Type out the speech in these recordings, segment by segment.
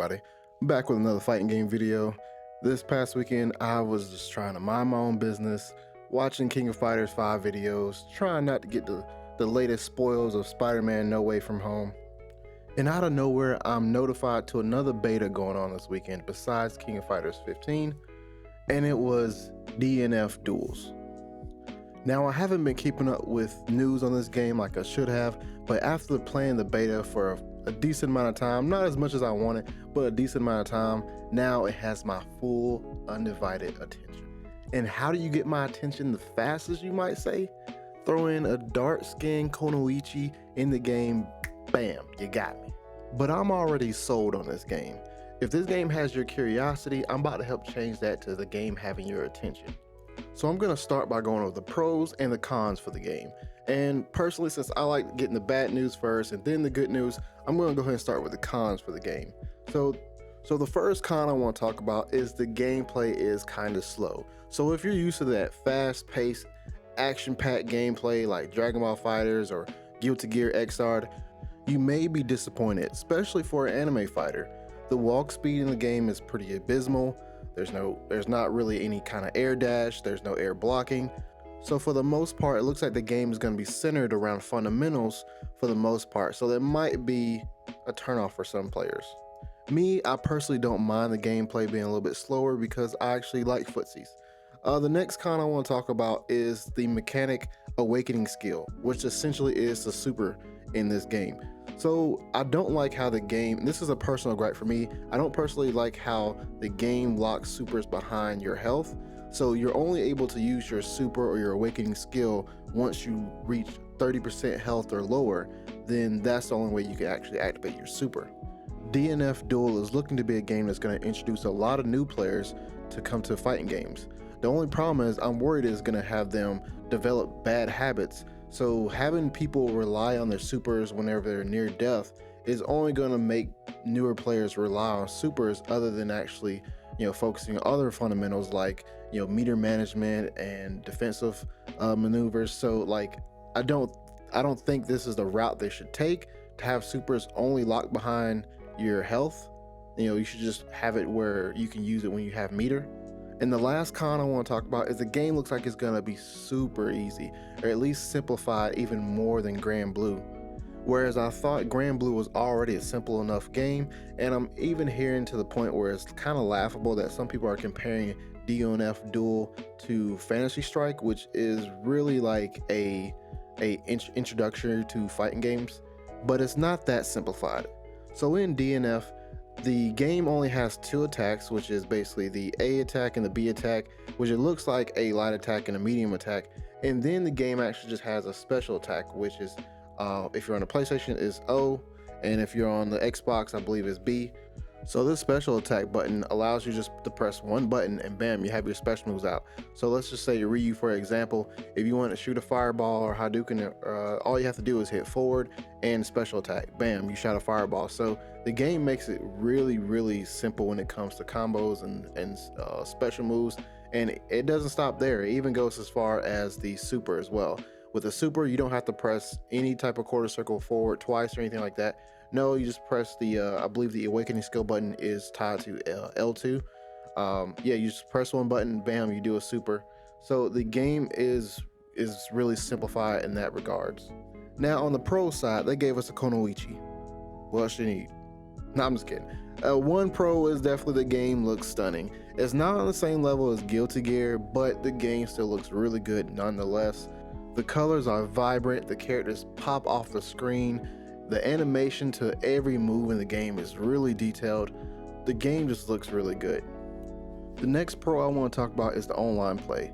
everybody? I'm back with another fighting game video. This past weekend I was just trying to mind my own business, watching King of Fighters 5 videos, trying not to get the latest spoils of Spider-Man No Way From Home. And out of nowhere I'm notified to another beta going on this weekend besides King of Fighters 15, and it was DNF Duels. Now I haven't been keeping up with news on this game like I should have, but after playing the beta for a decent amount of time, not as much as I wanted, but a decent amount of time, now it has my full undivided attention. And how do you get my attention the fastest, you might say? Throw in a dark-skinned Konoichi in the game, bam, you got me. But I'm already sold on this game. If this game has your curiosity, I'm about to help change that to the game having your attention. So I'm going to start by going over the pros and the cons for the game. And personally, since I like getting the bad news first and then the good news, I'm going to go ahead and start with the cons for the game. So the first con I want to talk about is the gameplay is kind of slow. So if you're used to that fast-paced, action-packed gameplay like Dragon Ball FighterZ or Guilty Gear Xrd, you may be disappointed, especially for an anime fighter. The walk speed in the game is pretty abysmal. There's not really any kind of air dash, there's no air blocking. So for the most part, it looks like the game is going to be centered around fundamentals for the most part. So that might be a turnoff for some players. Me, I personally don't mind the gameplay being a little bit slower because I actually like footsies. The next con I want to talk about is the mechanic awakening skill, which essentially is the super in this game. So I don't like how the game, this is a personal gripe for me, I don't personally like how the game locks supers behind your health. So you're only able to use your super or your awakening skill once you reach 30% health or lower, then that's the only way you can actually activate your super. DNF Duel is looking to be a game that's going to introduce a lot of new players to come to fighting games. The only problem is I'm worried it's going to have them develop bad habits. So having people rely on their supers whenever they're near death is only going to make newer players rely on supers other than actually, focusing on other fundamentals like, meter management and defensive maneuvers. So like, I don't think this is the route they should take, to have supers only locked behind your health. You should just have it where you can use it when you have meter. And the last con I want to talk about is the game looks like it's going to be super easy, or at least simplified even more than Grand Blue. Whereas I thought Grand Blue was already a simple enough game, and I'm even hearing to the point where it's kind of laughable that some people are comparing DNF Duel to Fantasy Strike, which is really like a introduction to fighting games, but it's not that simplified. So in DNF, the game only has two attacks, which is basically the A attack and the B attack, which it looks like a light attack and a medium attack. And then the game actually just has a special attack, which is, if you're on the PlayStation, is O, and if you're on the Xbox, I believe is B. So this special attack button allows you just to press one button and bam, you have your special moves out. So let's just say Ryu, for example, if you want to shoot a fireball or Hadouken, all you have to do is hit forward and special attack. Bam, you shot a fireball. So the game makes it really, really simple when it comes to combos and special moves. And it doesn't stop there. It even goes as far as the super as well. With the super, you don't have to press any type of quarter circle forward twice or anything like that. No, you just press the, I believe the awakening skill button is tied to L2. You just press one button, bam, you do a super. So the game is really simplified in that regards. Now on the pro side, they gave us a Konoichi. What else you need? No, I'm just kidding. One pro is definitely the game looks stunning. It's not on the same level as Guilty Gear, but the game still looks really good nonetheless. The colors are vibrant, the characters pop off the screen. The animation to every move in the game is really detailed. The game just looks really good. The next pro I want to talk about is the online play.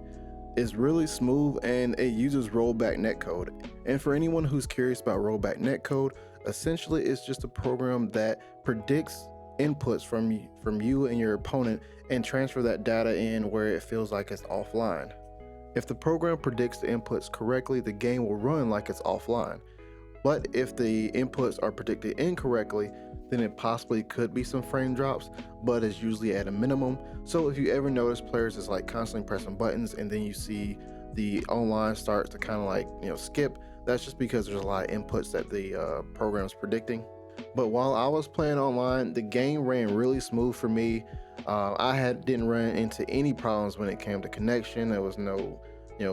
It's really smooth and it uses rollback netcode. And for anyone who's curious about rollback netcode, essentially it's just a program that predicts inputs from you and your opponent and transfer that data in where it feels like it's offline. If the program predicts the inputs correctly, the game will run like it's offline. But if the inputs are predicted incorrectly, then it possibly could be some frame drops, but it's usually at a minimum. So if you ever notice players is like constantly pressing buttons and then you see the online starts to kind of like, skip, that's just because there's a lot of inputs that the program's predicting. But while I was playing online, the game ran really smooth for me. Didn't run into any problems when it came to connection. There was no,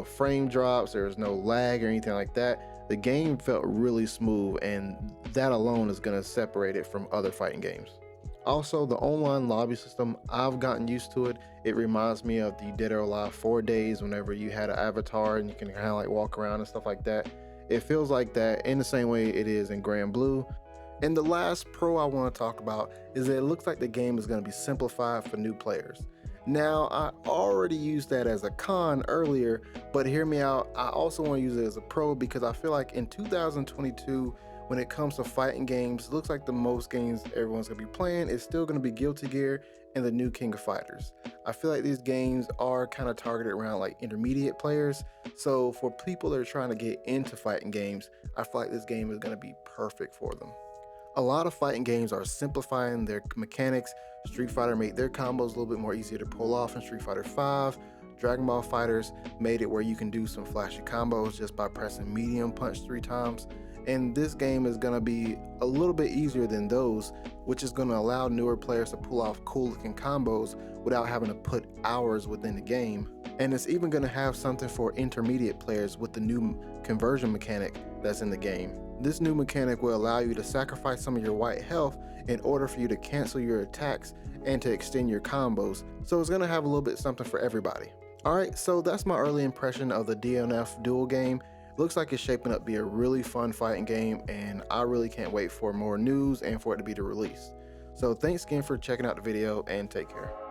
frame drops. There was no lag or anything like that. The game felt really smooth, and that alone is going to separate it from other fighting games. Also, the online lobby system, I've gotten used to it. It reminds me of the Dead or Alive 4 days whenever you had an avatar and you can kind of like walk around and stuff like that. It feels like that in the same way it is in Grand Blue. And the last pro I want to talk about is that it looks like the game is going to be simplified for new players. Now, I already used that as a con earlier, but hear me out, I also want to use it as a pro because I feel like in 2022, when it comes to fighting games, it looks like the most games everyone's going to be playing is still going to be Guilty Gear and the new King of Fighters. I feel like these games are kind of targeted around like intermediate players, so for people that are trying to get into fighting games, I feel like this game is going to be perfect for them. A lot of fighting games are simplifying their mechanics. Street Fighter made their combos a little bit more easier to pull off in Street Fighter 5. Dragon Ball Fighters made it where you can do some flashy combos just by pressing medium punch 3 times. And this game is going to be a little bit easier than those, which is going to allow newer players to pull off cool looking combos without having to put hours within the game. And it's even going to have something for intermediate players with the new conversion mechanic that's in the game. This new mechanic will allow you to sacrifice some of your white health in order for you to cancel your attacks and to extend your combos. So it's going to have a little bit something for everybody. Alright, so that's my early impression of the DNF Duel game. Looks like it's shaping up to be a really fun fighting game, and I really can't wait for more news and for it to be released. So thanks again for checking out the video, and take care.